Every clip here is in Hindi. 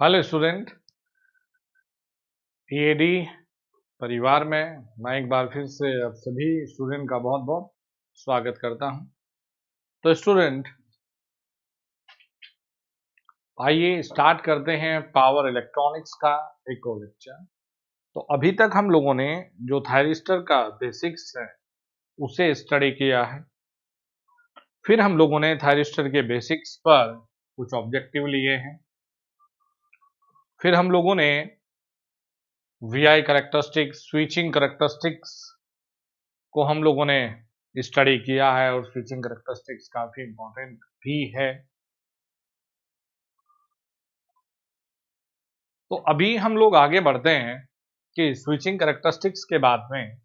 हेलो स्टूडेंट, ईएडी परिवार में मैं एक बार फिर से आप सभी स्टूडेंट का बहुत बहुत स्वागत करता हूं। तो स्टूडेंट, आइए स्टार्ट करते हैं पावर इलेक्ट्रॉनिक्स का एक और लेक्चर। तो अभी तक हम लोगों ने जो थायरिस्टर का बेसिक्स है उसे स्टडी किया है। फिर हम लोगों ने थायरिस्टर के बेसिक्स पर कुछ ऑब्जेक्टिव लिए हैं। फिर हम लोगों ने वीआई करेक्टरिस्टिक्स, स्विचिंग करेक्टरिस्टिक्स को हम लोगों ने स्टडी किया है और स्विचिंग करेक्टरिस्टिक्स काफी इंपॉर्टेंट भी है। तो अभी हम लोग आगे बढ़ते हैं कि स्विचिंग करेक्टरिस्टिक्स के बाद में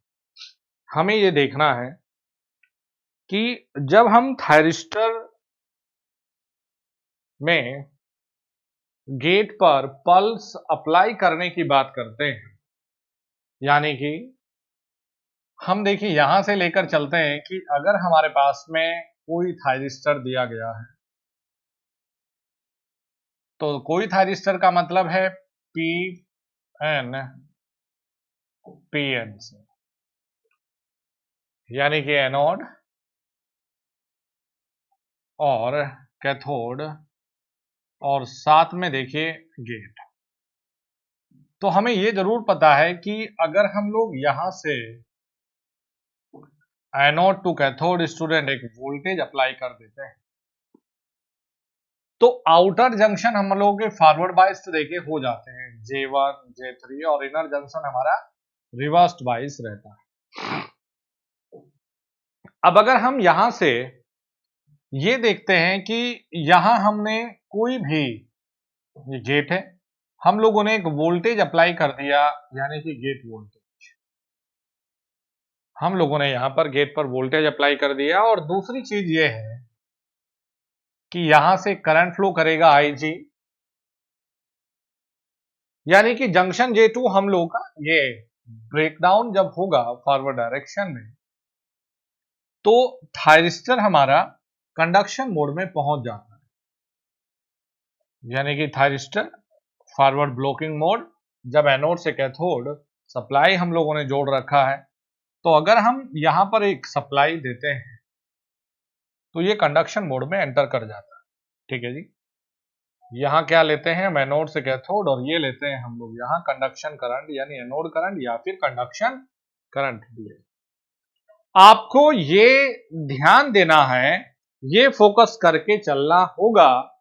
हमें ये देखना है कि जब हम थायरिस्टर में गेट पर पल्स अप्लाई करने की बात करते हैं, यानी कि हम देखिए यहां से लेकर चलते हैं कि अगर हमारे पास में कोई थायरिस्टर दिया गया है, तो कोई थायरिस्टर का मतलब है पी एन से, यानी कि एनोड और कैथोड और साथ में देखिए गेट। तो हमें यह जरूर पता है कि अगर हम लोग यहां से एनोड टू कैथोड स्टूडेंट एक वोल्टेज अप्लाई कर देते हैं, तो आउटर जंक्शन हम लोगों के फॉरवर्ड बाइस देखे हो जाते हैं J1, J3 और इनर जंक्शन हमारा रिवर्स्ड बाइस रहता है। अब अगर हम यहां से ये देखते हैं कि यहां हमने कोई भी, ये गेट है, हम लोगों ने एक वोल्टेज अप्लाई कर दिया, यानी कि गेट वोल्टेज। हम लोगों ने यहां पर गेट पर वोल्टेज अप्लाई कर दिया और दूसरी चीज ये है कि यहां से करंट फ्लो करेगा IG, यानी कि जंक्शन J2 हम लोग का ये ब्रेकडाउन जब होगा फॉरवर्ड डायरेक्शन में, तो थायरिस्टर हमारा कंडक्शन मोड में पहुंच जाता है, यानी कि थायरिस्टर फॉरवर्ड ब्लॉकिंग मोड। जब एनोड से कैथोड सप्लाई हम लोगों ने जोड़ रखा है, तो अगर हम यहां पर एक सप्लाई देते हैं तो ये कंडक्शन मोड में एंटर कर जाता है। ठीक है जी, यहां क्या लेते हैं हम, एनोड से कैथोड, और ये लेते हैं हम लोग यहां कंडक्शन करंट, यानी एनोड करंट या फिर कंडक्शन करंट दिए। आपको ये ध्यान देना है, ये फोकस करके चलना होगा,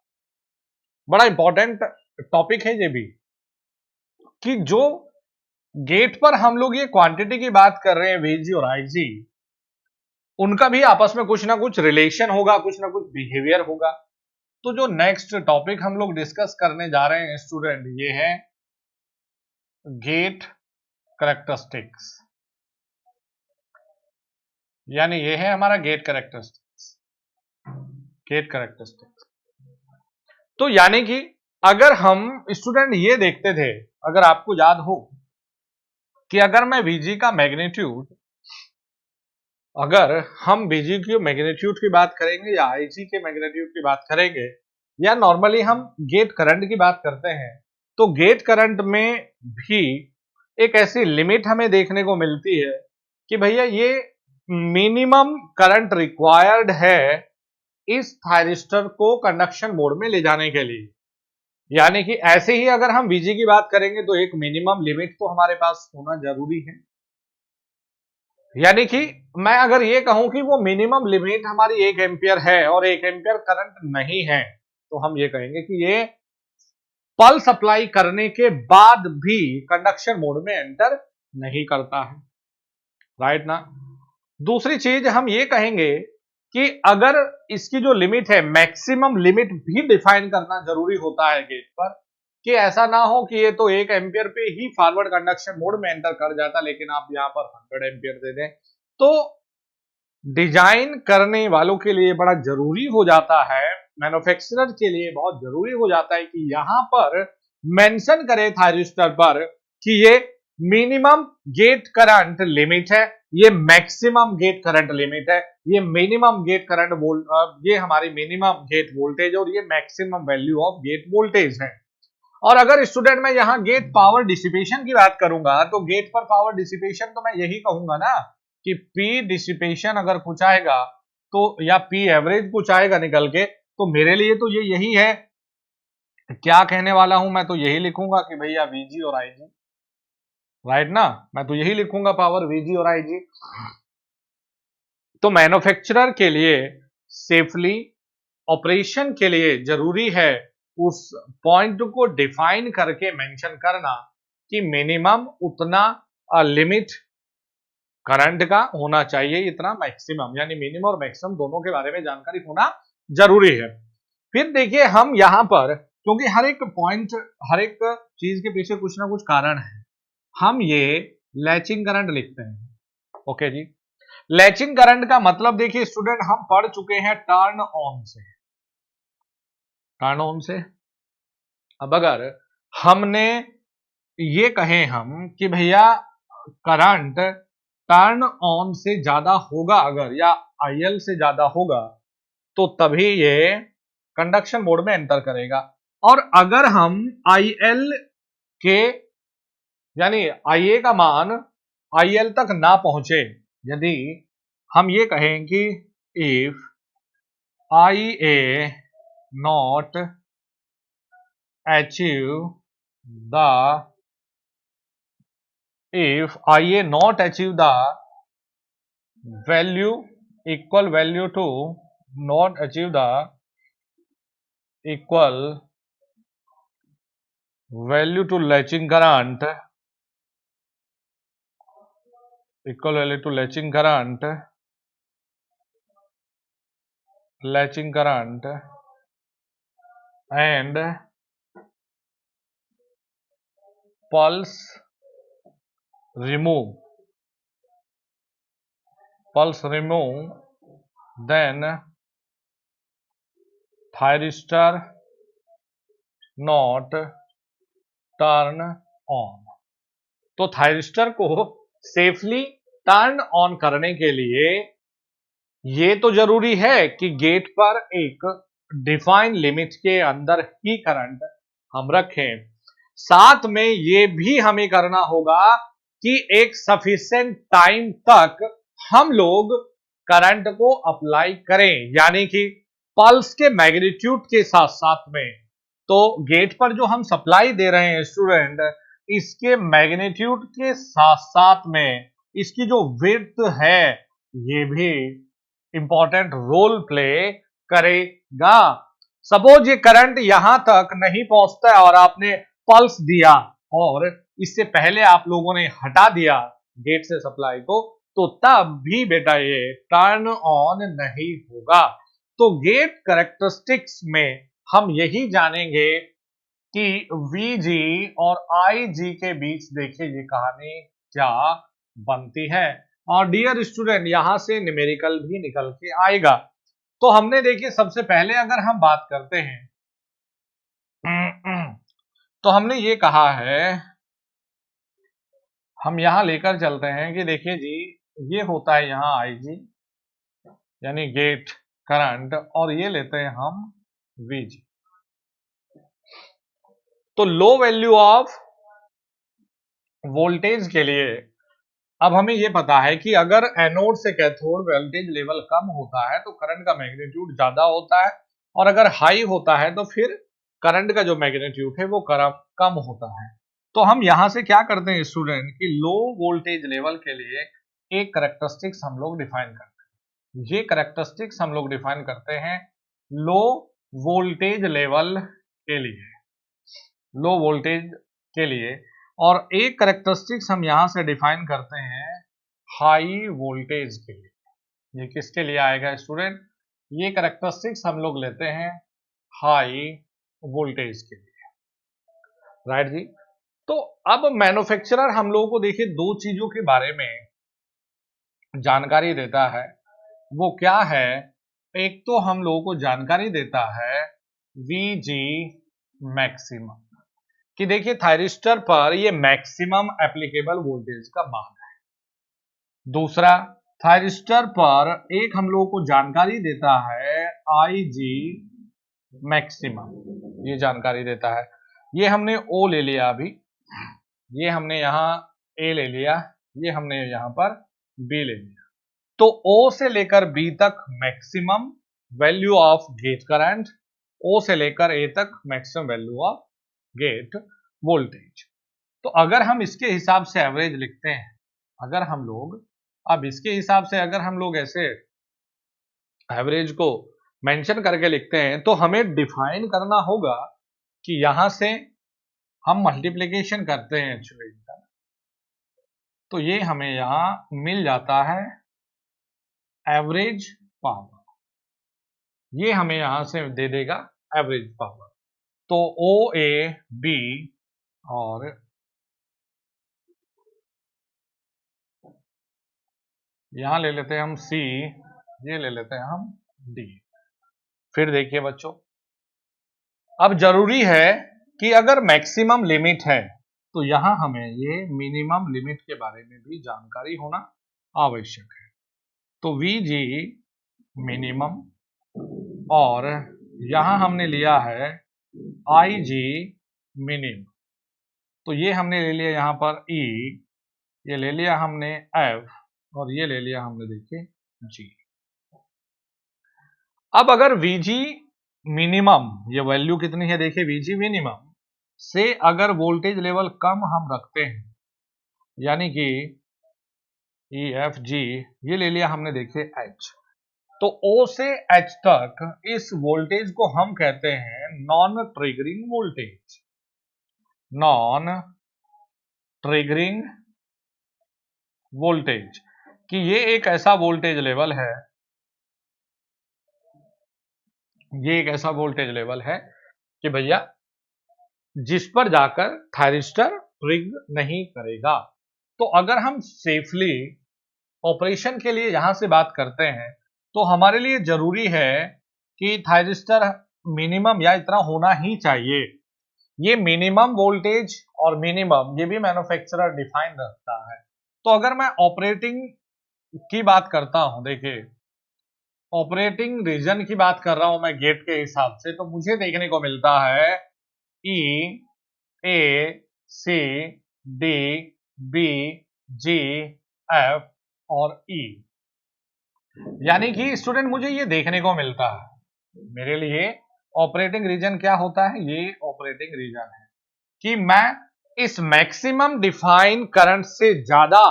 बड़ा इंपॉर्टेंट टॉपिक है ये भी, कि जो गेट पर हम लोग ये क्वांटिटी की बात कर रहे हैं VG और IG, उनका भी आपस में कुछ ना कुछ रिलेशन होगा, कुछ ना कुछ बिहेवियर होगा। तो जो नेक्स्ट टॉपिक हम लोग डिस्कस करने जा रहे हैं स्टूडेंट, ये है गेट करेक्टरिस्टिक्स, यानी ये है हमारा गेट करेक्टरिस्टिक्स। गेट करेक्टरिस्टिक्स तो यानी कि अगर हम स्टूडेंट ये देखते थे, अगर आपको याद हो कि अगर मैं VG का मैग्नीट्यूड, अगर हम VG की मैग्नीट्यूड की बात करेंगे या IG के मैग्नीट्यूड की बात करेंगे, या नॉर्मली हम गेट करंट की बात करते हैं, तो गेट करंट में भी एक ऐसी लिमिट हमें देखने को मिलती है कि भैया ये मिनिमम करंट रिक्वायर्ड है इस थायरिस्टर को कंडक्शन मोड में ले जाने के लिए। यानी कि ऐसे ही अगर हम VG की बात करेंगे तो एक मिनिमम लिमिट तो हमारे पास होना जरूरी है, यानी कि मैं अगर ये कहूं कि वो मिनिमम लिमिट हमारी 1 एम्पियर है और 1 एम्पियर करंट नहीं है, तो हम ये कहेंगे कि ये पल्स अप्लाई करने के बाद भी कंडक्शन मोड में एंटर नहीं करता है, राइट ना। दूसरी चीज हम ये कहेंगे कि अगर इसकी जो लिमिट है, मैक्सिमम लिमिट भी डिफाइन करना जरूरी होता है गेट पर, कि ऐसा ना हो कि ये तो 1 एम्पियर पे ही फॉरवर्ड कंडक्शन मोड में एंटर कर जाता, लेकिन आप यहां पर 100 एम्पियर दे दें, तो डिजाइन करने वालों के लिए बड़ा जरूरी हो जाता है, मैन्युफैक्चरर के लिए बहुत जरूरी हो जाता है कि यहां पर मेंशन करे थायरिस्टर पर कि ये मिनिमम गेट करंट लिमिट है, ये मैक्सिमम गेट करंट लिमिट है, ये मिनिमम गेट करंट ये हमारी मिनिमम गेट वोल्टेज और ये maximum value of gate voltage है। और अगर स्टूडेंट मैं यहाँ गेट पावर डिसिपेशन की बात करूंगा तो गेट पर पावर डिसिपेशन तो मैं यही कहूंगा ना कि पी डिसिपेशन अगर कुछ आएगा तो, या पी एवरेज कुछ आएगा निकल के, तो मेरे लिए तो ये यही है। क्या कहने वाला हूं मैं, तो यही लिखूंगा कि भैया वीजी और आईजी, राइट ना, मैं तो यही लिखूंगा पावर वीजी और आईजी। तो मैन्युफैक्चरर के लिए सेफली ऑपरेशन के लिए जरूरी है उस पॉइंट को डिफाइन करके मेंशन करना कि मिनिमम उतना लिमिट करंट का होना चाहिए, इतना मैक्सिमम, यानी मिनिमम और मैक्सिमम दोनों के बारे में जानकारी होना जरूरी है। फिर देखिए हम यहां पर, क्योंकि हर एक पॉइंट, हर एक चीज के पीछे कुछ ना कुछ कारण है, हम ये लैचिंग करंट लिखते हैं। ओके जी, लैचिंग करंट का मतलब देखिए स्टूडेंट हम पढ़ चुके हैं टर्न ऑन से, टर्न ऑन से। अब अगर हमने ये कहे हम कि भैया करंट टर्न ऑन से ज्यादा होगा अगर, या आईएल से ज्यादा होगा, तो तभी ये कंडक्शन मोड में एंटर करेगा। और अगर हम आईएल के, यानी आईए का मान आईएल तक ना पहुंचे, यदि हम ये कहें कि if IA not achieve the, if IA not achieve the value equal value to, not achieve the equal value to latching current, equal value to latching current, latching current and pulse remove, then thyristor not turn on। तो थायरिस्टर को सेफली टर्न ऑन करने के लिए ये तो जरूरी है कि गेट पर एक डिफाइन लिमिट के अंदर ही करंट हम रखें, साथ में ये भी हमें करना होगा कि एक सफिशिएंट टाइम तक हम लोग करंट को अप्लाई करें, यानी कि पल्स के मैग्नीट्यूड के साथ साथ में। तो गेट पर जो हम सप्लाई दे रहे हैं स्टूडेंट, इसके मैग्नीट्यूड के साथ साथ में इसकी जो विड्थ है ये भी इंपॉर्टेंट रोल प्ले करेगा। सपोज ये करंट यहां तक नहीं पहुंचता है और आपने पल्स दिया और इससे पहले आप लोगों ने हटा दिया गेट से सप्लाई को, तो तब भी बेटा ये टर्न ऑन नहीं होगा। तो गेट कैरेक्टरिस्टिक्स में हम यही जानेंगे कि VG और IG के बीच देखिए ये कहानी क्या बनती है। और डियर स्टूडेंट यहां से न्यूमेरिकल भी निकल के आएगा। तो हमने देखिए सबसे पहले अगर हम बात करते हैं तो हमने ये कहा है, हम यहां लेकर चलते हैं कि देखिए जी ये होता है यहां IG यानी गेट करंट, और ये लेते हैं हम VG। तो लो वैल्यू ऑफ वोल्टेज के लिए अब हमें यह पता है कि अगर एनोड से कैथोड वोल्टेज लेवल कम होता है तो करंट का मैग्नीट्यूड ज्यादा होता है, और अगर हाई होता है तो फिर करंट का जो मैग्नीट्यूड है वो कम होता है। तो हम यहां से क्या करते हैं स्टूडेंट कि लो वोल्टेज लेवल के लिए एक कैरेक्टरिस्टिक्स हम लोग डिफाइन करते हैं। ये कैरेक्टरिस्टिक्स हम लोग डिफाइन करते हैं लो वोल्टेज लेवल के लिए, लो वोल्टेज के लिए। और एक कैरेक्टरिस्टिक्स हम यहां से डिफाइन करते हैं हाई वोल्टेज के लिए। ये किसके लिए आएगा स्टूडेंट? ये कैरेक्टरिस्टिक्स हम लोग लेते हैं हाई वोल्टेज के लिए, राइट जी। तो अब मैन्युफैक्चरर हम लोगों को देखिए दो चीजों के बारे में जानकारी देता है। वो क्या है? एक तो हम लोगों को जानकारी देता है VG मैक्सिमम, कि देखिए थायरिस्टर पर ये मैक्सिमम एप्लीकेबल वोल्टेज का मान है। दूसरा, थायरिस्टर पर एक हम लोगों को जानकारी देता है IG मैक्सिमम, ये जानकारी देता है। ये हमने O ले लिया अभी, ये हमने यहाँ A ले लिया, ये हमने यहाँ पर B ले लिया। तो O से लेकर B तक maximum value of gate current, O से लेकर A तक maximum value of gate voltage. तो अगर हम इसके हिसाब से एवरेज लिखते हैं, अगर हम लोग अब इसके हिसाब से अगर हम लोग ऐसे एवरेज को मेंशन करके लिखते हैं, तो हमें डिफाइन करना होगा कि यहां से हम मल्टीप्लिकेशन करते हैं एक्चुअली, तो ये हमें यहां मिल जाता है एवरेज पावर, ये हमें यहां से दे देगा एवरेज पावर। तो ओ ए बी और यहां ले लेते हैं हम सी, ये ले लेते हैं हम डी। फिर देखिए बच्चों, अब जरूरी है कि अगर मैक्सिमम लिमिट है तो यहां हमें ये मिनिमम लिमिट के बारे में भी जानकारी होना आवश्यक है। तो वी जी मिनिमम और यहां हमने लिया है आई जी मिनिमम, तो ये हमने ले लिया यहां पर ई, ये ले लिया हमने एफ और ये ले लिया हमने देखिए जी। अब अगर वीजी मिनिमम, ये वैल्यू कितनी है देखिए, वीजी मिनिमम से अगर वोल्टेज लेवल कम हम रखते हैं, यानी कि ई एफ जी, ये ले लिया हमने देखिए एच, तो ओ से एच तक इस वोल्टेज को हम कहते हैं non triggering voltage, non triggering voltage, कि ये एक ऐसा वोल्टेज लेवल है, ये एक ऐसा वोल्टेज लेवल है कि भैया जिस पर जाकर थायरिस्टर ट्रिग नहीं करेगा। तो अगर हम सेफली ऑपरेशन के लिए यहां से बात करते हैं, तो हमारे लिए जरूरी है कि थायरिस्टर मिनिमम या इतना होना ही चाहिए। ये मिनिमम वोल्टेज और मिनिमम ये भी मैन्युफैक्चरर डिफाइन रखता है। तो अगर मैं ऑपरेटिंग की बात करता हूं, देखिए ऑपरेटिंग रीजन की बात कर रहा हूं मैं गेट के हिसाब से, तो मुझे देखने को मिलता है ई ए सी डी बी जी एफ और ई, यानी कि स्टूडेंट मुझे ये देखने को मिलता है, मेरे लिए ऑपरेटिंग रीजन क्या होता है, ये ऑपरेटिंग रीजन है कि मैं इस मैक्सिमम डिफाइन करंट से ज्यादा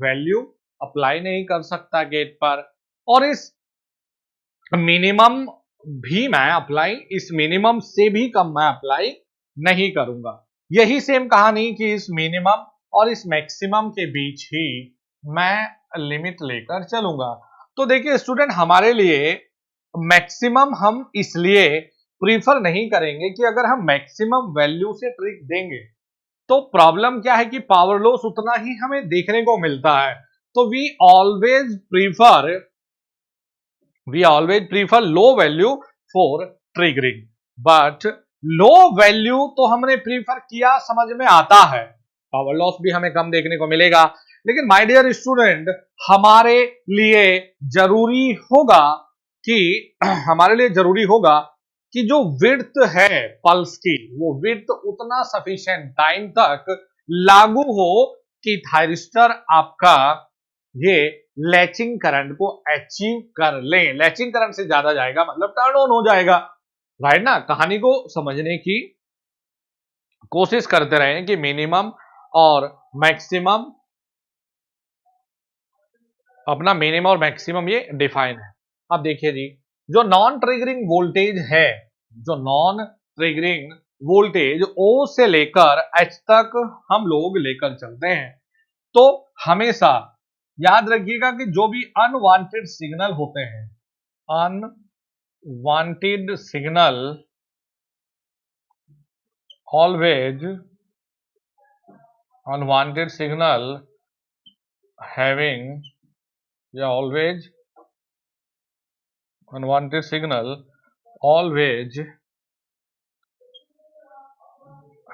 वैल्यू अप्लाई नहीं कर सकता गेट पर, और इस मिनिमम भी मैं अप्लाई, इस मिनिमम से भी कम मैं अप्लाई नहीं करूंगा। यही सेम कहानी कि इस मिनिमम और इस मैक्सिमम के बीच ही मैं लिमिट लेकर चलूंगा। तो देखिए स्टूडेंट, हमारे लिए मैक्सिमम हम इसलिए प्रीफर नहीं करेंगे कि अगर हम मैक्सिमम वैल्यू से ट्रिक देंगे तो प्रॉब्लम क्या है कि पावर लॉस उतना ही हमें देखने को मिलता है। तो we always prefer low value for triggering, but low value तो हमने प्रीफर किया, समझ में आता है, पावर लॉस भी हमें कम देखने को मिलेगा, लेकिन माय डियर स्टूडेंट हमारे लिए जरूरी होगा कि हमारे लिए जरूरी होगा कि जो विड्थ है पल्स की, वो विड्थ उतना सफिशिएंट टाइम तक लागू हो कि थायरिस्टर आपका ये लैचिंग करंट को अचीव कर ले। लैचिंग करंट से ज्यादा जाएगा मतलब टर्न ऑन हो जाएगा, राइट ना। कहानी को समझने की कोशिश करते रहे कि मिनिमम और मैक्सिमम, अपना मिनिमम और मैक्सिमम ये डिफाइन है। अब देखिए जी, जो नॉन ट्रिगरिंग वोल्टेज है, जो नॉन ट्रिगरिंग वोल्टेज O से लेकर H तक हम लोग लेकर चलते हैं, तो हमेशा याद रखिएगा कि जो भी अनवांटेड सिग्नल होते हैं, unwanted signal always, unwanted signal having या always, unwanted signal always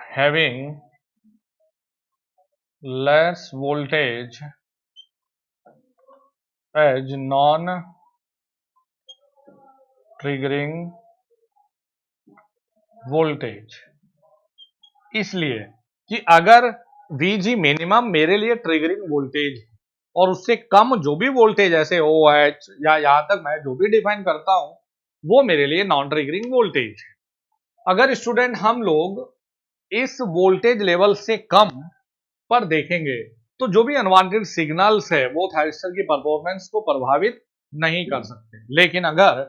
having less voltage as non triggering voltage, इसलिए कि अगर VG मिनिमम मेरे लिए ट्रिगरिंग वोल्टेज और उससे कम जो भी वोल्टेज ऐसे OH या यहां तक मैं जो भी डिफाइन करता हूं वो मेरे लिए नॉन ट्रिगरिंग वोल्टेज है। अगर स्टूडेंट हम लोग इस वोल्टेज लेवल से कम पर देखेंगे तो जो भी अनवांटेड सिग्नल्स है वो थायरिस्टर की परफॉर्मेंस को प्रभावित नहीं कर सकते। लेकिन अगर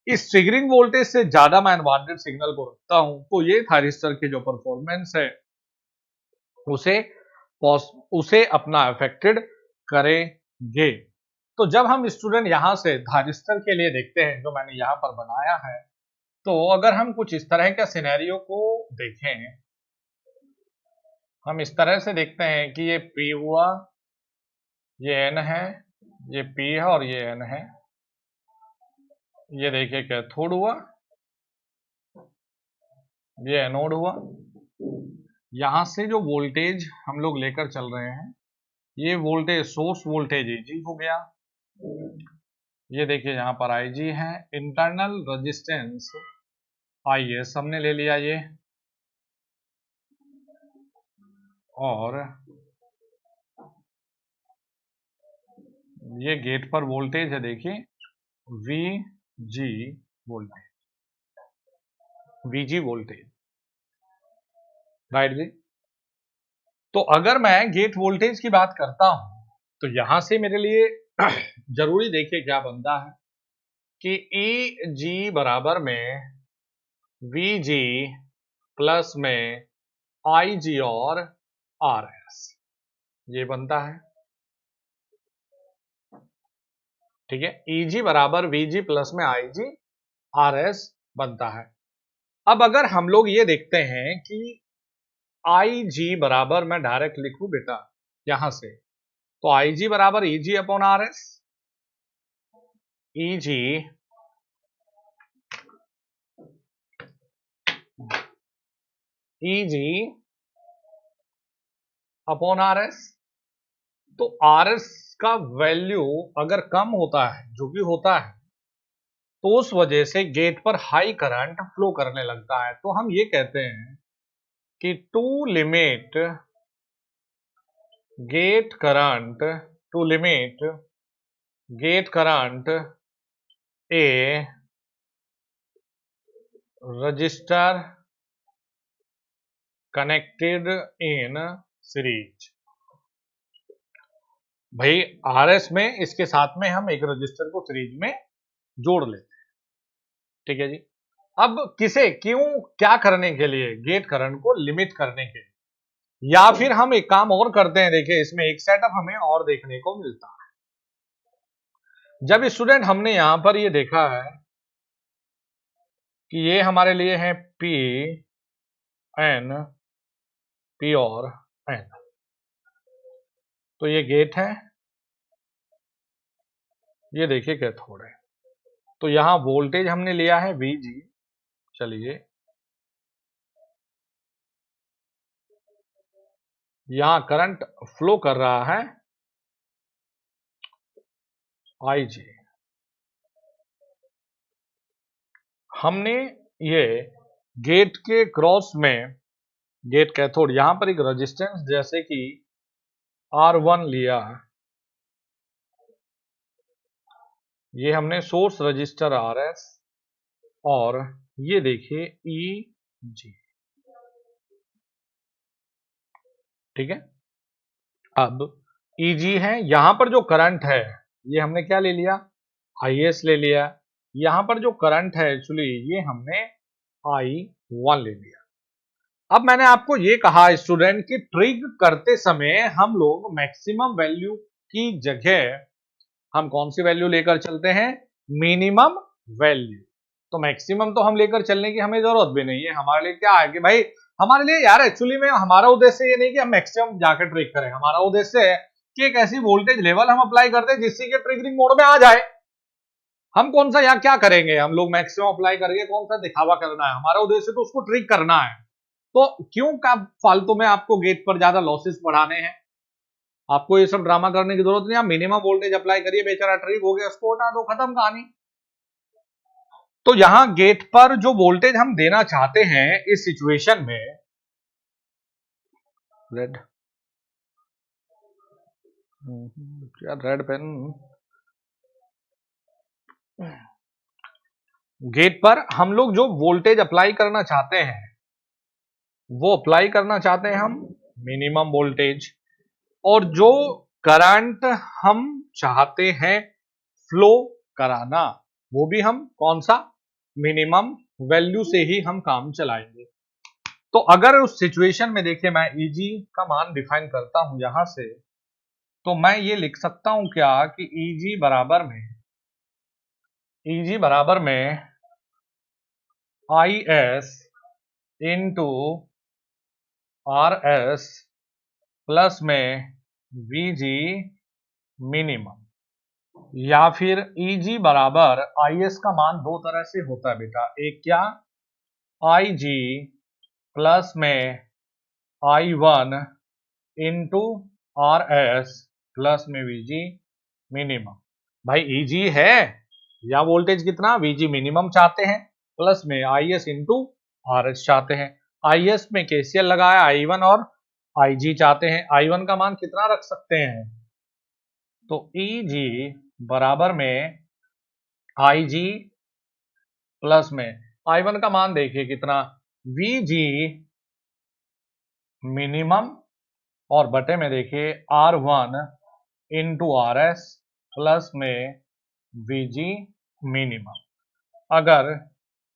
इस ट्रिगरिंग वोल्टेज से ज्यादा मैं अनवांटेड सिग्नल को रखता हूं तो ये थायरिस्टर की जो परफॉर्मेंस है उसे अपना अफेक्टेड करेंगे। तो जब हम स्टूडेंट यहां से थायरिस्टर के लिए देखते हैं जो मैंने यहां पर बनाया है, तो अगर हम कुछ इस तरह के सिनेरियो को देखें, हम इस तरह से देखते हैं कि ये P हुआ, ये N है, ये P है और ये N है। ये देखिए कैथोड हुआ, ये एनोड हुआ। यहां से जो वोल्टेज हम लोग लेकर चल रहे हैं ये वोल्टेज सोर्स वोल्टेज Eg हो गया। ये देखिए यहां पर Ig है, इंटरनल रेजिस्टेंस Is हमने ले लिया ये, और ये गेट पर वोल्टेज है, देखिए VG voltage, VG voltage, right जी। तो अगर मैं गेट वोल्टेज की बात करता हूं तो यहां से मेरे लिए जरूरी देखिए क्या बनता है कि Eg बराबर में VG प्लस में Ig और Rs, ये बनता है, ठीक है। Eg बराबर VG प्लस में Ig Rs बनता है। अब अगर हम लोग ये देखते हैं कि Ig बराबर मैं डायरेक्ट लिखूं बेटा यहां से, तो Ig बराबर Eg upon Rs, Eg upon Rs। तो Rs का वैल्यू अगर कम होता है, जो भी होता है, तो उस वजह से गेट पर हाई करंट फ्लो करने लगता है। तो हम ये कहते हैं कि to limit gate current a resistor connected in series, भाई Rs में इसके साथ में हम एक रजिस्टर को सीरीज में जोड़ लेते हैं, ठीक है जी। अब किसे क्यों क्या करने के लिए, गेट करंट को लिमिट करने के लिए, या फिर हम एक काम और करते हैं, देखिए इसमें एक सेटअप हमें और देखने को मिलता है। जब स्टूडेंट हमने यहां पर ये देखा है कि ये हमारे लिए है P और N, तो ये गेट है, ये देखिए कैथोड है। तो यहां वोल्टेज हमने लिया है VG, चलिए यहां करंट फ्लो कर रहा है Ig। हमने ये गेट के क्रॉस में, गेट कैथोड, यहां पर एक रेजिस्टेंस जैसे कि R1 लिया, ये हमने सोर्स रजिस्टर Rs, और ये देखिए Eg, ठीक है। अब Eg है, यहां पर जो करंट है ये हमने क्या ले लिया, Is ले लिया। यहां पर जो करंट है एक्चुअली ये हमने I1 ले लिया। अब मैंने आपको ये कहा स्टूडेंट कि ट्रिग करते समय हम लोग मैक्सिमम वैल्यू की जगह हम कौन सी वैल्यू लेकर चलते हैं, मिनिमम वैल्यू। तो मैक्सिमम तो हम लेकर चलने की हमें जरूरत भी नहीं है। हमारे लिए क्या है कि भाई हमारे लिए यार एक्चुअली में हमारा उद्देश्य ये नहीं कि हम मैक्सिमम जाकर ट्रिग करें, हमारा उद्देश्य है कि एक ऐसी वोल्टेज लेवल हम अप्लाई करते हैं जिससे कि ट्रिगरिंग मोड में आ जाए। हम कौन सा यहाँ क्या करेंगे, हम लोग मैक्सिमम अप्लाई करके कौन सा दिखावा करना है, हमारा उद्देश्य तो उसको ट्रिग करना है। तो क्यों का फालतू में आपको गेट पर ज्यादा लॉसेस बढ़ाने हैं, आपको ये सब ड्रामा करने की जरूरत नहीं। आप मिनिमम वोल्टेज अप्लाई करिए, बेचारा ट्रिग हो गया, उसको हटा दो, खत्म कहानी। तो यहां गेट पर जो वोल्टेज हम देना चाहते हैं इस सिचुएशन में रेड, क्या रेड पेन। गेट पर हम लोग जो वोल्टेज अप्लाई करना चाहते हैं वो अप्लाई करना चाहते हैं हम मिनिमम वोल्टेज, और जो करंट हम चाहते हैं फ्लो कराना वो भी हम कौन सा, मिनिमम वैल्यू से ही हम काम चलाएंगे। तो अगर उस सिचुएशन में देखिए मैं Eg का मान डिफाइन करता हूं यहां से, तो मैं ये लिख सकता हूं क्या कि Eg बराबर में IS इंटू RS प्लस में VG मिनिमम, या फिर Eg बराबर IS का मान दो तरह से होता है बेटा, एक क्या IG प्लस में I1 इंटू RS प्लस में VG मिनिमम। भाई Eg है या वोल्टेज कितना VG मिनिमम चाहते हैं, प्लस में IS इंटू RS चाहते हैं। IS में KCL लगाया, I1 और IG चाहते हैं। I1 का मान कितना रख सकते हैं, तो Eg बराबर में IG प्लस में I1 का मान देखिए कितना VG मिनिमम, और बटे में देखिए R1 इंटू RS प्लस में VG मिनिमम। अगर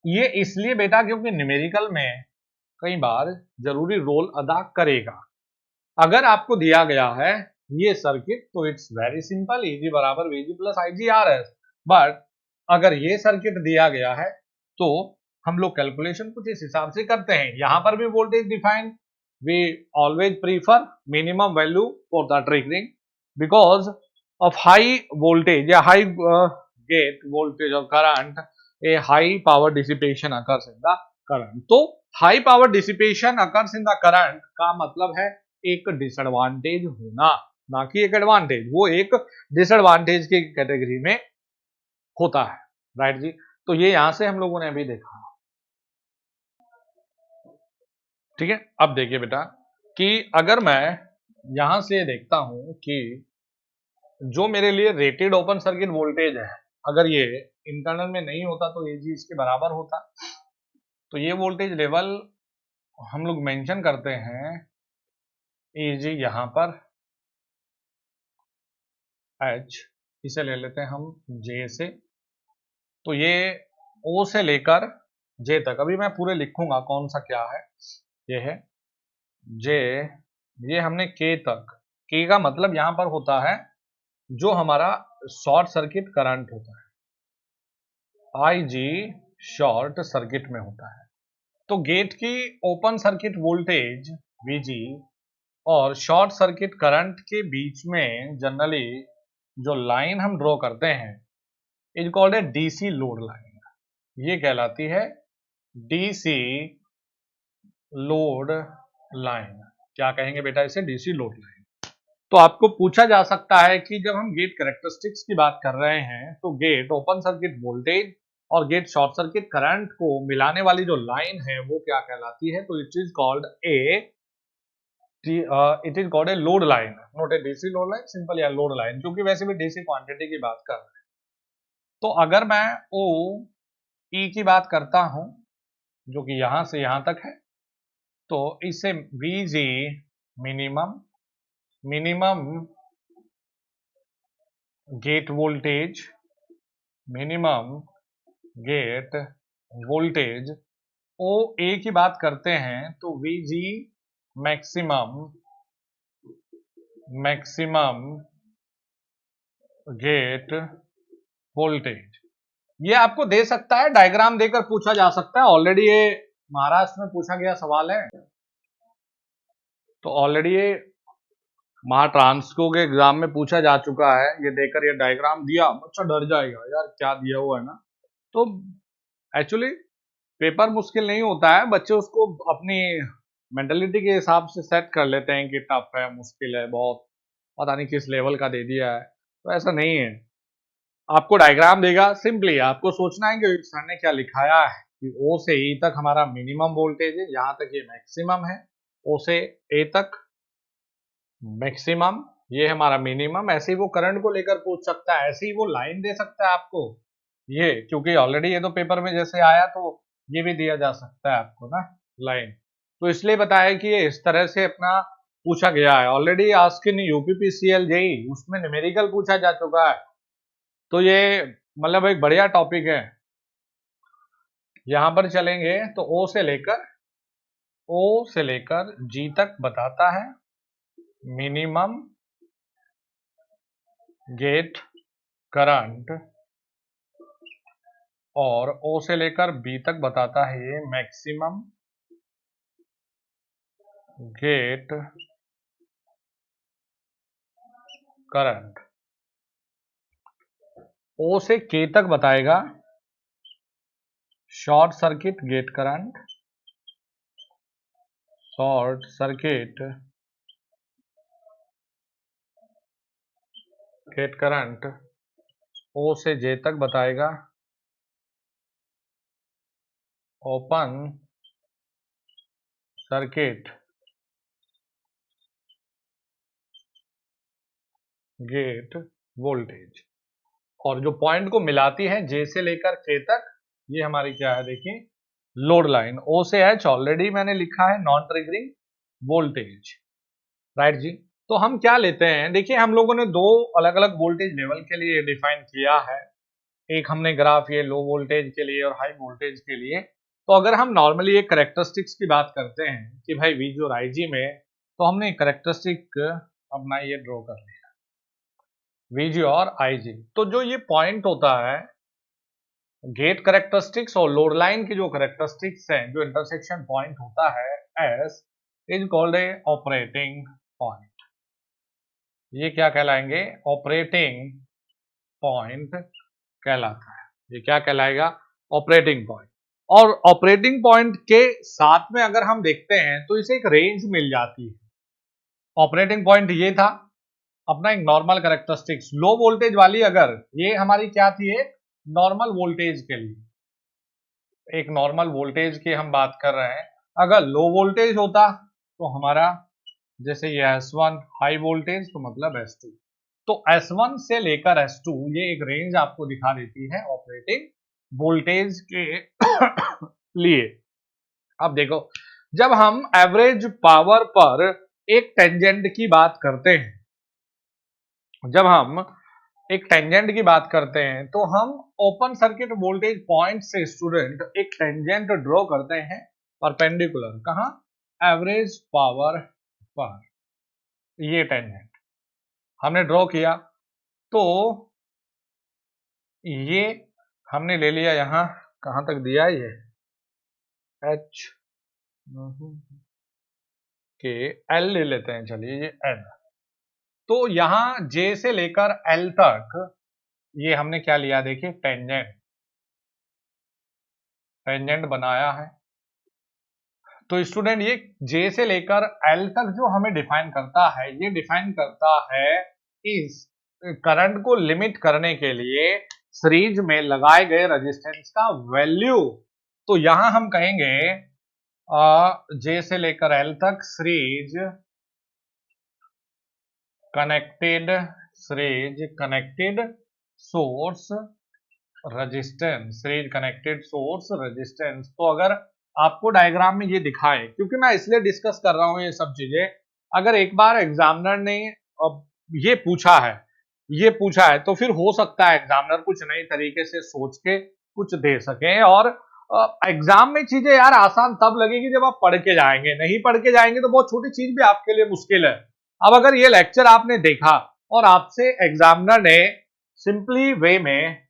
ये इसलिए बेटा क्योंकि न्यूमेरिकल में कई बार जरूरी रोल अदा करेगा। अगर आपको दिया गया है ये सर्किट तो इट्स वेरी सिंपल, Eg बराबर VG plus IG RS, but अगर ये सर्किट दिया गया है तो हम लोग कैलकुलेशन कुछ इस हिसाब से करते हैं। यहां पर भी voltage define, we always prefer minimum value for the triggering because of high voltage या हाई गेट वोल्टेज और current, a high power dissipation occurs in the current. तो high power dissipation occurs in the current का मतलब है एक डिसएडवांटेज होना, ना कि एक एडवांटेज, वो एक डिसएडवांटेज की कैटेगरी में होता है, राइट जी। तो ये यहां से हम लोगों ने अभी देखा, ठीक है। अब देखिए बेटा कि अगर मैं यहां से देखता हूं कि जो मेरे लिए रेटेड ओपन सर्किट वोल्टेज है, अगर ये इंटरनल में नहीं होता तो Ag इसके बराबर होता, तो ये वोल्टेज लेवल हम लोग मेंशन करते हैं Ag यहां पर H, इसे ले लेते हैं हम J से, तो ये O से लेकर J तक, अभी मैं पूरे लिखूंगा कौन सा क्या है, ये है J, ये हमने K तक, K का मतलब यहां पर होता है जो हमारा शॉर्ट सर्किट करंट होता है, IG शॉर्ट सर्किट में होता है। तो गेट की ओपन सर्किट वोल्टेज VG और शॉर्ट सर्किट करंट के बीच में जनरली जो लाइन हम ड्रॉ करते हैं is called a DC load line, ये कहलाती है डीसी लोड लाइन। क्या कहेंगे बेटा इसे, डीसी लोड लाइन। तो आपको पूछा जा सकता है कि जब हम गेट कैरेक्टरिस्टिक्स की बात कर रहे हैं तो गेट ओपन सर्किट वोल्टेज और गेट शॉर्ट सर्किट करंट को मिलाने वाली जो लाइन है वो क्या कहलाती है, तो it is called a load line, not a DC load line, simple या लोड लाइन, क्योंकि वैसे भी डीसी क्वांटिटी की बात कर रहे हैं। तो अगर मैं ओ ई की बात करता हूं जो कि यहां से यहां तक है, तो इससे वीजी मिनिमम गेट वोल्टेज, ओ ए की बात करते हैं तो वीजी मैक्सिमम गेट वोल्टेज। ये आपको दे सकता है, डायग्राम देकर पूछा जा सकता है, ऑलरेडी ये महाराष्ट्र में पूछा गया सवाल है, तो ऑलरेडी ये महाट्रांसको के एग्जाम में पूछा जा चुका है। ये देकर ये डायग्राम दिया, बच्चा डर जाएगा यार क्या दिया हुआ है ना। तो एक्चुअली पेपर मुश्किल नहीं होता है, बच्चे उसको अपनी मेंटलिटी के हिसाब से सेट कर लेते हैं कि टफ है, मुश्किल है बहुत, पता नहीं किस लेवल का दे दिया है। तो ऐसा नहीं है, आपको डायग्राम देगा, सिंपली आपको सोचना है कि सर ने क्या लिखाया है कि ओ से ई तक हमारा मिनिमम वोल्टेज है, यहां तक ये मैक्सिमम है, ओ से ए तक मैक्सिमम, ये हमारा मिनिमम। ऐसे ही वो करंट को लेकर पूछ सकता है, ऐसे ही वो लाइन दे सकता है आपको, ये क्योंकि ऑलरेडी ये तो पेपर में जैसे आया तो ये भी दिया जा सकता है आपको ना, लाइन। तो इसलिए बताया कि ये इस तरह से अपना पूछा गया है। Already asked in UPPCL JE, उसमें न्यूमेरिकल पूछा जा चुका है। तो ये मतलब एक बढ़िया टॉपिक है। यहां पर चलेंगे तो ओ से लेकर जी तक बताता है मिनिमम गेट करंट, और ओ से लेकर बी तक बताता है ये मैक्सिमम गेट करंट। ओ से के तक बताएगा short circuit gate current, short circuit gate current. O से जे तक बताएगा ओपन सर्किट गेट वोल्टेज। और जो पॉइंट को मिलाती है जे से लेकर के तक, ये हमारी क्या है देखिए, लोड लाइन। ओ से एच ऑलरेडी मैंने लिखा है नॉन ट्रिगरिंग वोल्टेज, राइट जी। तो हम क्या लेते हैं, देखिए हम लोगों ने दो अलग अलग वोल्टेज लेवल के लिए डिफाइन किया है। एक हमने ग्राफ ये लो वोल्टेज के लिए और हाई वोल्टेज के लिए। तो अगर हम नॉर्मली एक करेक्टरिस्टिक्स की बात करते हैं कि भाई वीजी और आईजी में, तो हमने करेक्टरिस्टिक अपना ये ड्रॉ कर लिया वीजी और आईजी। तो जो ये पॉइंट होता है गेट करेक्टरिस्टिक्स और लोड लाइन की जो करेक्टरिस्टिक्स हैं, जो इंटरसेक्शन पॉइंट होता है S is called a operating point. ये क्या कहलाएंगे, ऑपरेटिंग पॉइंट कहलाता है। ये क्या कहलाएगा, ऑपरेटिंग पॉइंट। और ऑपरेटिंग पॉइंट के साथ में अगर हम देखते हैं तो इसे एक रेंज मिल जाती है। ऑपरेटिंग पॉइंट ये था अपना एक नॉर्मल कैरेक्टरिस्टिक्स लो वोल्टेज वाली, अगर ये हमारी क्या थी, एक नॉर्मल वोल्टेज के लिए, एक नॉर्मल वोल्टेज की हम बात कर रहे हैं। अगर लो वोल्टेज होता तो हमारा जैसे ये S1 हाई वोल्टेज, तो मतलब S2। तो S1 से लेकर S2 ये एक रेंज आपको दिखा देती है ऑपरेटिंग वोल्टेज के लिए। अब देखो, जब हम एवरेज पावर पर एक टेंजेंट की बात करते हैं, जब हम एक टेंजेंट की बात करते हैं तो हम ओपन सर्किट वोल्टेज पॉइंट से स्टूडेंट एक टेंजेंट ड्रॉ करते हैं परपेंडिकुलर, कहां, एवरेज पावर पर। ये टेंजेंट हमने ड्रॉ किया, तो ये हमने ले लिया, यहां कहां तक दिया ये एच के एल ले लेते हैं, चलिए ये एल। तो यहां जे से लेकर एल तक ये हमने क्या लिया, देखिए टेंजेंट, टेंजेंट बनाया है। तो स्टूडेंट ये जे से लेकर एल तक जो हमें डिफाइन करता है, ये डिफाइन करता है इस करंट को लिमिट करने के लिए सीरीज में लगाए गए रेजिस्टेंस का वैल्यू। तो यहां हम कहेंगे जे से लेकर एल तक series connected source resistance, series connected source resistance. तो अगर आपको डायग्राम में ये दिखाए, क्योंकि मैं इसलिए डिस्कस कर रहा हूं ये सब चीजें, अगर एक बार एग्जामिनर ने ये पूछा है तो फिर हो सकता है एग्जामिनर कुछ नए तरीके से सोच के कुछ दे सके। और एग्जाम में चीजें यार आसान तब लगेगी जब आप पढ़ के जाएंगे, नहीं पढ़ के जाएंगे तो बहुत छोटी चीज भी आपके लिए मुश्किल है। अब अगर ये लेक्चर आपने देखा और आपसे एग्जामिनर ने सिंपली वे में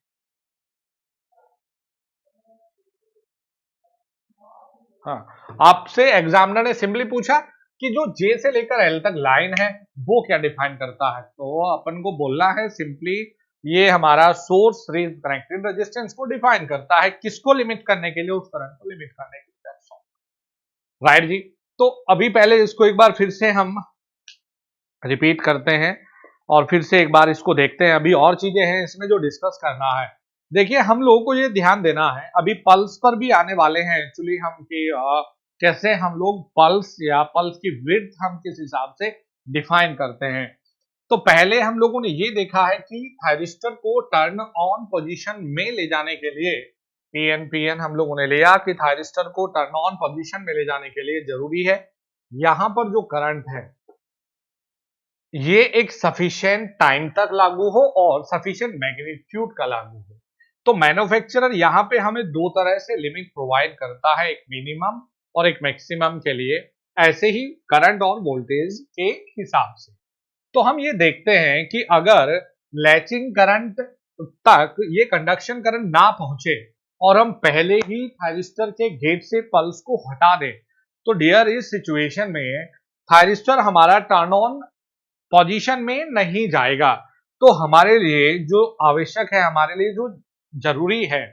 आपसे एग्जामिनर ने सिंपली पूछा कि जो जे से लेकर एल तक लाइन है वो क्या डिफाइन करता है, तो अपन को बोलना है सिंपली ये हमारा सोर्स सीरीज कनेक्टेड रेजिस्टेंस को डिफाइन करता है, किसको लिमिट करने के लिए, उस करंट को लिमिट करने के लिए, राइट जी। तो अभी पहले इसको एक बार फिर से हम रिपीट करते हैं और फिर से एक बार इसको देखते हैं। अभी और चीजें हैं इसमें जो डिस्कस करना है। देखिए हम लोगों को ये ध्यान देना है, अभी पल्स पर भी आने वाले हैं एक्चुअली हम कि कैसे हम लोग पल्स या पल्स की विड्थ हम किस हिसाब से डिफाइन करते हैं। तो पहले हम लोगों ने ये देखा है कि थायरिस्टर को टर्न ऑन पोजीशन में ले जाने के लिए पीएन हम लोगों ने लिया कि थायरिस्टर को टर्न ऑन पोजीशन में ले जाने के लिए जरूरी है यहां पर जो करंट है ये एक सफिशिएंट टाइम तक लागू हो और सफिशिएंट मैग्नीट्यूड का लागू हो। तो मैन्युफैक्चरर यहां पे हमें दो तरह से लिमिट प्रोवाइड करता है, एक मिनिमम और एक मैक्सिमम के लिए, ऐसे ही करंट और वोल्टेज के हिसाब से। तो हम ये देखते हैं कि अगर लैचिंग करंट तक ये कंडक्शन करंट ना पहुंचे और हम पहले ही थायरिस्टर के गेट से पल्स को हटा दें, तो डियर इस सिचुएशन में थायरिस्टर हमारा टर्न ऑन पोजीशन में नहीं जाएगा। तो हमारे लिए जो आवश्यक है, हमारे लिए जो जरूरी है,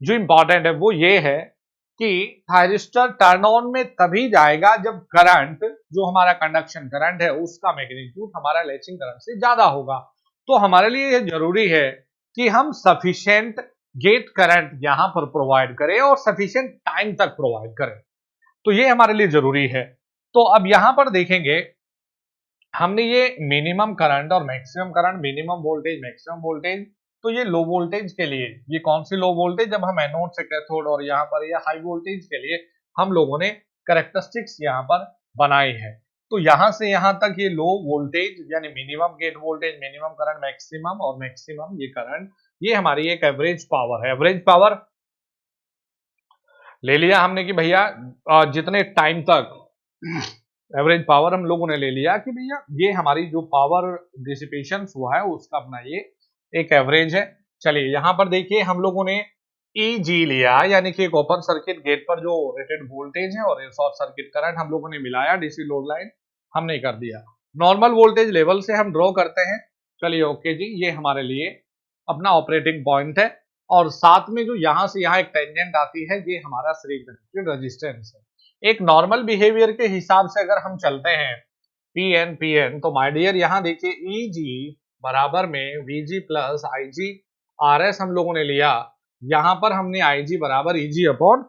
जो इंपॉर्टेंट है वो ये है कि थायरिस्टर टर्न ऑन में तभी जाएगा जब करंट, जो हमारा कंडक्शन करंट है, उसका मैग्नीट्यूड हमारा लैचिंग करंट से ज्यादा होगा। तो हमारे लिए यह जरूरी है कि हम सफिशिएंट गेट करंट यहां पर प्रोवाइड करें और सफिशिएंट टाइम तक प्रोवाइड करें। तो ये हमारे लिए जरूरी है। तो अब यहां पर देखेंगे हमने ये मिनिमम करंट और maximum current, minimum voltage maximum voltage, तो ये लो वोल्टेज के लिए, ये कौन सी लो वोल्टेज, जब हम एनोड से कैथोड, और यहाँ पर ये हाई वोल्टेज के लिए हम लोगों ने कैरेक्टरिस्टिक्स यहाँ पर बनाई है। तो यहां से यहां तक ये लो वोल्टेज यानी minimum gate voltage, minimum current, maximum और मैक्सिमम ये करंट, ये हमारी एक एवरेज पावर है। एवरेज पावर ले लिया हमने कि भैया जितने टाइम तक एवरेज पावर हम लोगों ने ले लिया कि भैया ये हमारी जो पावर डिसिपेशन हुआ है उसका अपना ये एक एवरेज है। चलिए यहां पर देखिए हम लोगों ने EG लिया, यानी कि एक ओपन सर्किट गेट पर जो रेटेड वोल्टेज है और शॉर्ट सर्किट करंट हम लोगों ने मिलाया, डीसी लोड लाइन हमने कर दिया। नॉर्मल वोल्टेज लेवल से हम ड्रॉ करते हैं। चलिए ओके जी, ये हमारे लिए अपना ऑपरेटिंग पॉइंट है और साथ में जो यहां से यहां एक टेंजेंट आती है ये हमारा सीरीज कनेक्टेड रेजिस्टेंस है। एक नॉर्मल बिहेवियर के हिसाब से अगर हम चलते हैं पीएन, तो माय डियर यहां देखिए EG बराबर में VG प्लस IG RS हम लोगों ने लिया, यहां पर हमने IG बराबर EG अपॉन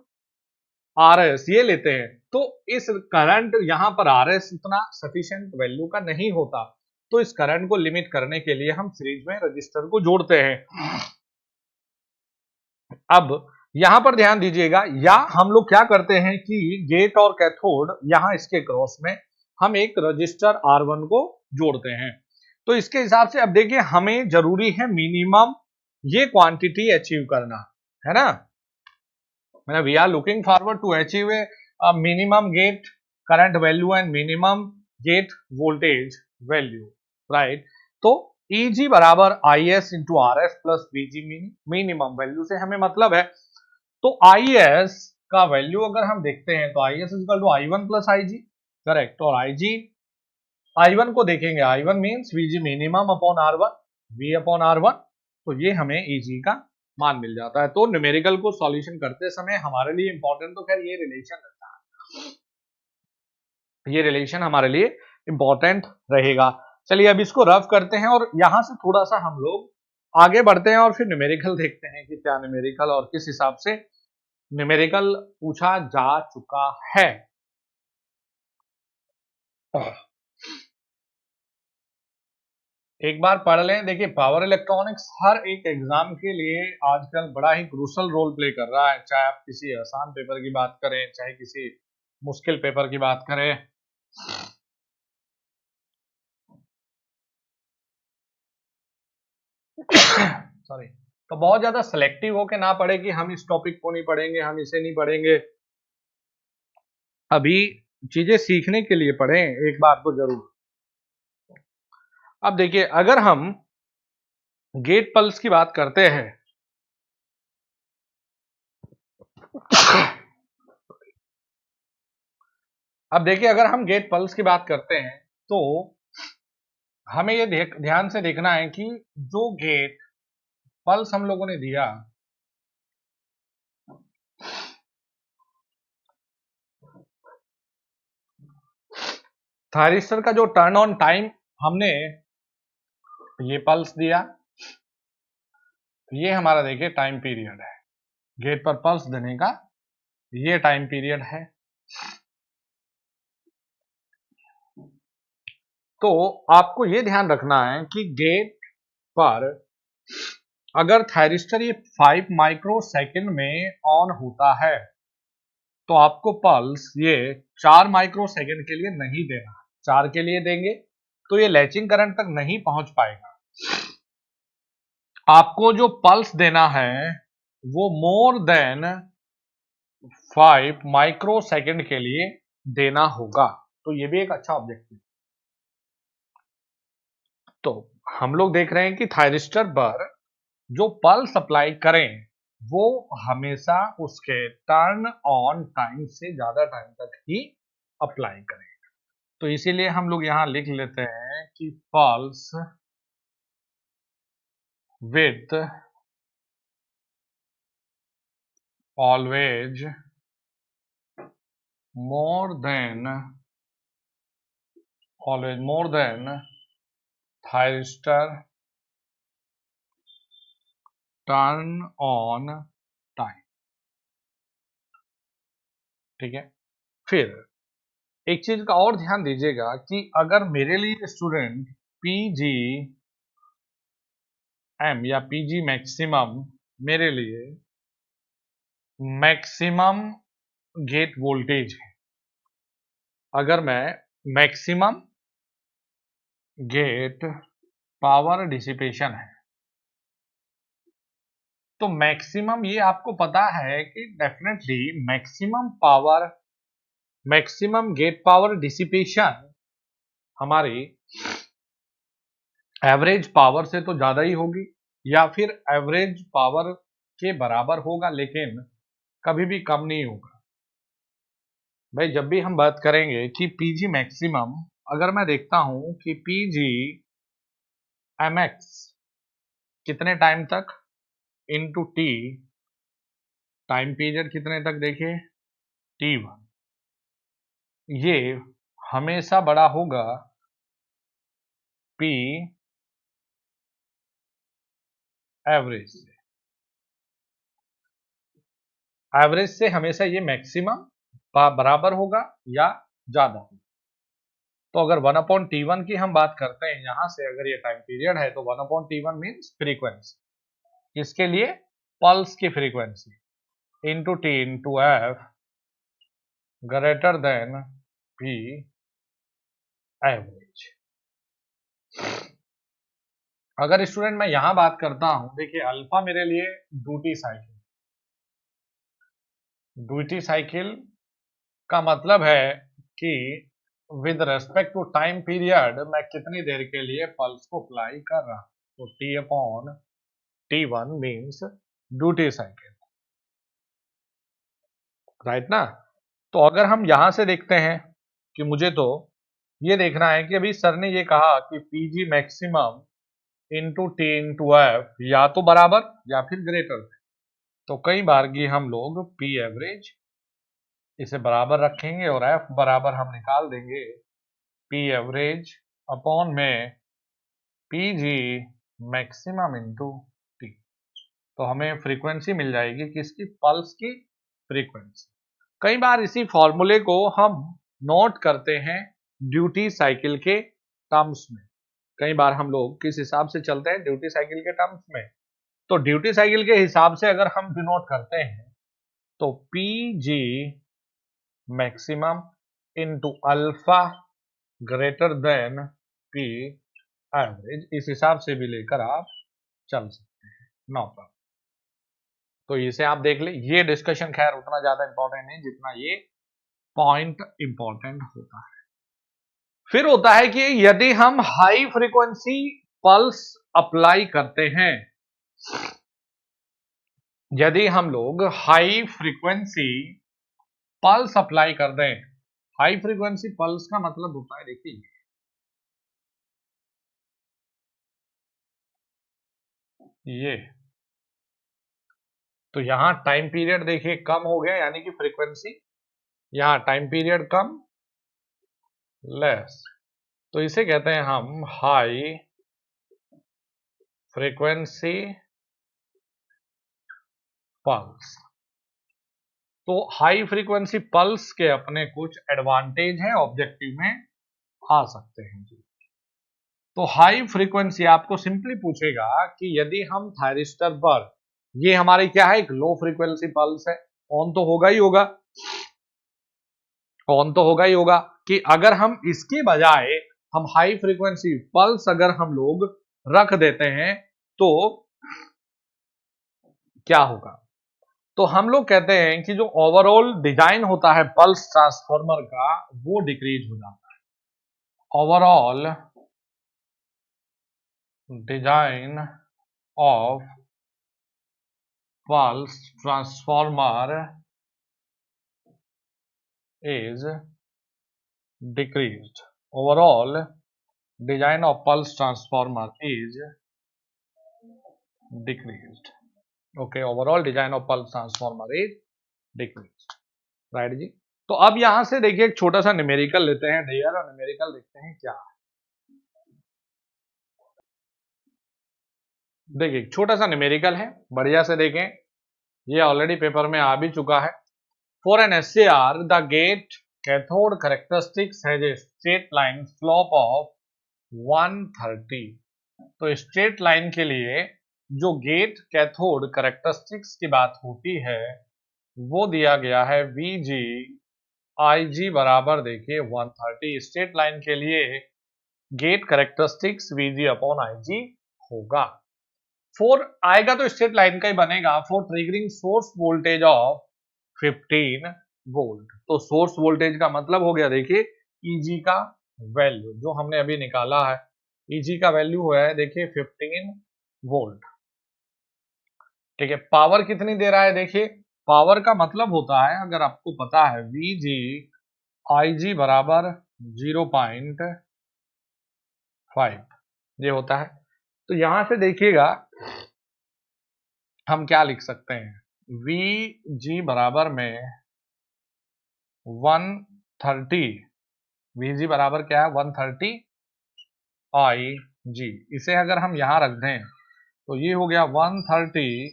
RS ये लेते हैं। तो इस करंट यहां पर RS इतना सफिशिएंट वैल्यू का नहीं होता, तो इस करंट को लिमिट करने के लिए हम सीरीज में रजिस्टर को जोड़ते हैं। अब यहां पर ध्यान दीजिएगा, या हम लोग क्या करते हैं कि गेट और कैथोड यहां इसके क्रॉस में हम एक रजिस्टर R1 को जोड़ते हैं। तो इसके हिसाब से अब देखिए हमें जरूरी है मिनिमम ये क्वांटिटी अचीव करना, है ना। मतलब we are looking forward to achieve a minimum gate current value and minimum gate voltage value, right. तो EG बराबर IS into RS plus VG minimum value से हमें मतलब है। तो IS का वैल्यू अगर हम देखते हैं तो IS equal to I1 plus IG, correct. और I1 को देखेंगे, I1 means VG minimum upon R1, V upon R1, तो ये हमें EG का मान मिल जाता है। तो न्यूमेरिकल को सॉल्यूशन करते समय हमारे लिए इंपॉर्टेंट तो खैर ये रिलेशन रहता है, ये रिलेशन हमारे लिए इंपॉर्टेंट रहेगा। चलिए अब इसको रफ करते हैं और यहां से थोड़ा सा हम लोग आगे बढ़ते हैं और फिर न्यूमेरिकल देखते हैं कि क्या न्यूमेरिकल और किस हिसाब से न्यूमेरिकल पूछा जा चुका है। एक बार पढ़ लें। देखिए पावर इलेक्ट्रॉनिक्स हर एक एग्जाम के लिए आजकल बड़ा ही क्रूशल रोल प्ले कर रहा है, चाहे आप किसी आसान पेपर की बात करें, चाहे किसी मुश्किल पेपर की बात करें। सॉरी। तो बहुत ज्यादा सिलेक्टिव होके ना पढ़े कि हम इस टॉपिक को नहीं पढ़ेंगे, हम इसे नहीं पढ़ेंगे। अभी चीजें सीखने के लिए पढ़ें एक बार तो जरूर। अब देखिए अगर हम गेट पल्स की बात करते हैं, अब देखिए अगर हम गेट पल्स की बात करते हैं तो हमें ये ध्यान से देखना है कि जो गेट पल्स हम लोगों ने दिया, थायरिस्टर का जो टर्न ऑन टाइम हमने ये पल्स दिया, ये हमारा देखिए टाइम पीरियड है, गेट पर पल्स देने का ये टाइम पीरियड है। तो आपको ये ध्यान रखना है कि गेट पर अगर थायरिस्टर ये 5 माइक्रो सेकेंड में ऑन होता है तो आपको पल्स ये 4 माइक्रो सेकेंड के लिए नहीं देना। 4 के लिए देंगे तो ये लैचिंग करंट तक नहीं पहुंच पाएगा। आपको जो पल्स देना है वो मोर देन 5 माइक्रो सेकेंड के लिए देना होगा। तो ये भी एक अच्छा ऑब्जेक्टिव। तो हम लोग देख रहे हैं कि थायरिस्टर पर जो पल्स अप्लाई करें वो हमेशा उसके टर्न ऑन टाइम से ज्यादा टाइम तक ही अप्लाई करें। तो इसीलिए हम लोग यहां लिख लेते हैं कि pulse with always more than thyristor turn on time. ठीक है। फिर एक चीज का और ध्यान दीजिएगा कि अगर मेरे लिए स्टूडेंट पीजी एम या पीजी मैक्सिमम मेरे लिए मैक्सिमम गेट वोल्टेज है, अगर मैं मैक्सिमम गेट पावर डिसिपेशन है तो मैक्सिमम ये आपको पता है कि definitely maximum gate power dissipation हमारी एवरेज पावर से तो ज्यादा ही होगी या फिर एवरेज पावर के बराबर होगा, लेकिन कभी भी कम नहीं होगा। भाई जब भी हम बात करेंगे कि पीजी मैक्सिमम, अगर मैं देखता हूं कि पीजी एमएक्स कितने टाइम तक इनटू टी, टाइम पीरियड कितने तक देखिए T1, ये हमेशा बड़ा होगा P एवरेज से। एवरेज से हमेशा ये मैक्सिमम बराबर होगा या ज्यादा होगा। तो अगर 1/T1 की हम बात करते हैं यहां से, अगर ये टाइम पीरियड है तो 1/T1 मीन्स फ्रीक्वेंसी, इसके लिए पल्स की frequency into T into F greater than P average. अगर स्टूडेंट मैं यहां बात करता हूं, देखिए अल्फा मेरे लिए ड्यूटी साइकिल का मतलब है कि with respect to time period मैं कितनी देर के लिए पल्स को अप्लाई कर रहा हूं। तो T/T1 means duty cycle, right ना। तो अगर हम यहां से देखते हैं कि मुझे तो ये देखना है कि अभी सर ने ये कहा कि PG maximum into T into F या तो बराबर या फिर ग्रेटर, तो कई बार की हम लोग पी एवरेज इसे बराबर रखेंगे और एफ बराबर हम निकाल देंगे पी एवरेज अपॉन में पीजी मैक्सिमम इंटू टी। तो हमें फ्रीक्वेंसी मिल जाएगी किसकी, पल्स की फ्रीक्वेंसी। कई बार इसी फॉर्मूले को हम नोट करते हैं ड्यूटी साइकिल के टर्म्स में। कई बार हम लोग किस हिसाब से चलते हैं, ड्यूटी साइकिल के टर्म्स में। तो ड्यूटी साइकिल के हिसाब से अगर हम डिनोट करते हैं तो PG maximum into alpha greater than P average, इस हिसाब से भी लेकर आप चल सकते हैं, नो प्रॉब्लम। तो इसे आप देख ले, ये डिस्कशन खैर उतना ज्यादा इंपॉर्टेंट नहीं जितना ये पॉइंट इंपॉर्टेंट होता है। फिर होता है कि यदि हम हाई फ्रीक्वेंसी पल्स अप्लाई करते हैं, यदि हम लोग हाई फ्रीक्वेंसी पल्स अप्लाई कर दें, हाई फ्रीक्वेंसी पल्स का मतलब होता है, देखिए ये, तो यहां टाइम पीरियड देखिए कम हो गया, यानी कि फ्रीक्वेंसी, यहां टाइम पीरियड कम लेस, तो इसे कहते हैं हम हाई फ्रीक्वेंसी पल्स। तो हाई फ्रीक्वेंसी पल्स के अपने कुछ एडवांटेज हैं, ऑब्जेक्टिव में आ सकते हैं जी। तो हाई फ्रीक्वेंसी आपको सिंपली पूछेगा कि यदि हम थायरिस्टर पर, ये हमारी क्या है, एक लो फ्रीक्वेंसी पल्स है, ऑन तो होगा ही होगा, ऑन तो होगा ही होगा, कि अगर हम इसके बजाय हम हाई फ्रीक्वेंसी पल्स अगर हम लोग रख देते हैं तो क्या होगा। तो हम लोग कहते हैं कि जो ओवरऑल डिजाइन होता है पल्स ट्रांसफार्मर का वो डिक्रीज हो जाता है। Overall design of pulse transformer is decreased. Overall design of pulse transformer is decreased. Okay, overall design of pulse transformer is decreased. Right जी। तो अब यहां से देखिए एक छोटा सा न्यूमेरिकल लेते हैं डियर, और न्यूमेरिकल देखते हैं क्या है। देखिए छोटा सा न्यूमेरिकल है, बढ़िया से देखें, ये ऑलरेडी पेपर में आ भी चुका है। For an SCR the gate cathode characteristics has a straight line slope of 130। तो स्ट्रेट लाइन के लिए जो गेट कैथोड कैरेक्टरिस्टिक्स की बात होती है वो दिया गया है VG IG बराबर देखिए 130। स्ट्रेट लाइन के लिए gate characteristics VG upon IG होगा। फोर आएगा तो स्ट्रेट लाइन का ही बनेगा। For triggering source voltage of 15 volt, तो सोर्स वोल्टेज का मतलब हो गया देखिए EG का वैल्यू जो हमने अभी निकाला है, EG का वैल्यू है देखिए 15 वोल्ट। ठीक है, पावर कितनी दे रहा है, देखिए पावर का मतलब होता है, अगर आपको पता है VG IG बराबर 0.5 ये होता है। तो यहां से देखिएगा हम क्या लिख सकते हैं, VG बराबर में 130, VG बराबर क्या है 130 IG, इसे अगर हम यहां रख दें तो ये हो गया 130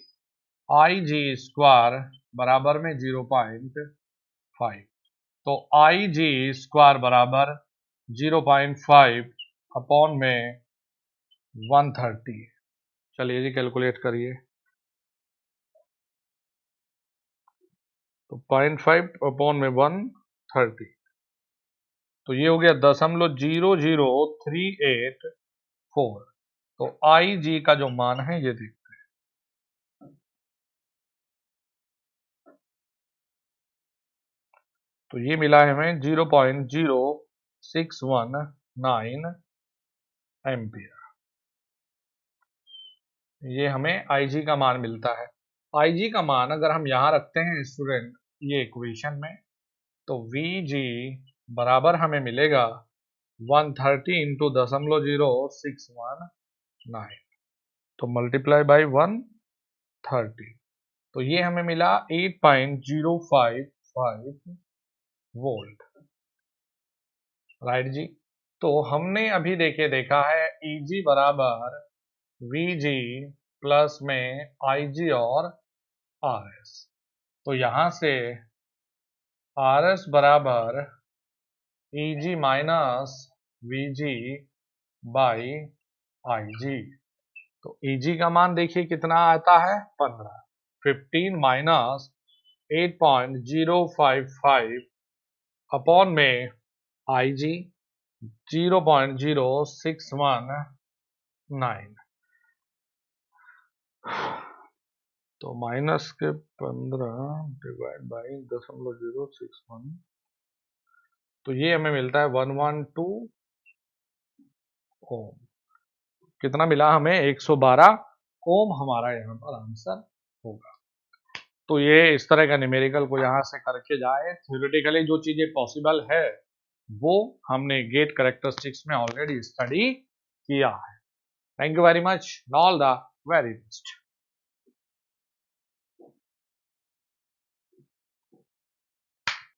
IG स्क्वायर बराबर में 0.5। तो IG स्क्वायर बराबर 0.5 अपॉन में 130। चलिए जी कैलकुलेट करिए, तो 0.5 अपॉन में 130, तो ये हो गया 0.00384। तो IG का जो मान है ये देखते हैं, तो ये मिला है हमें 0.0619 एम्पियर, ये हमें IG का मान मिलता है। IG का मान अगर हम यहां रखते हैं स्टूडेंट ये इक्वेशन में, तो VG बराबर हमें मिलेगा 130 इंटू 0.0619, तो मल्टीप्लाई बाई 130, तो ये हमें मिला 8.055 वोल्ट। राइट जी। तो हमने अभी देखा है EG बराबर VG प्लस में IG और RS, तो यहां से RS बराबर EG minus VG by IG, तो EG का मान देखिए कितना आता है 15, 15 माइनस 8.055 अपॉन में IG 0.0619, तो माइनस के 15 डिवाइड बाई 0.061, तो ये हमें मिलता है 112 ओम। कितना मिला हमें 112 ओम, हमारा यहाँ पर आंसर होगा। तो ये इस तरह का न्यूमेरिकल को यहाँ से करके जाए, थ्योरेटिकली जो चीजें पॉसिबल है वो हमने गेट कैरेक्टरिस्टिक्स में ऑलरेडी स्टडी किया है। Thank you very much, all the very best.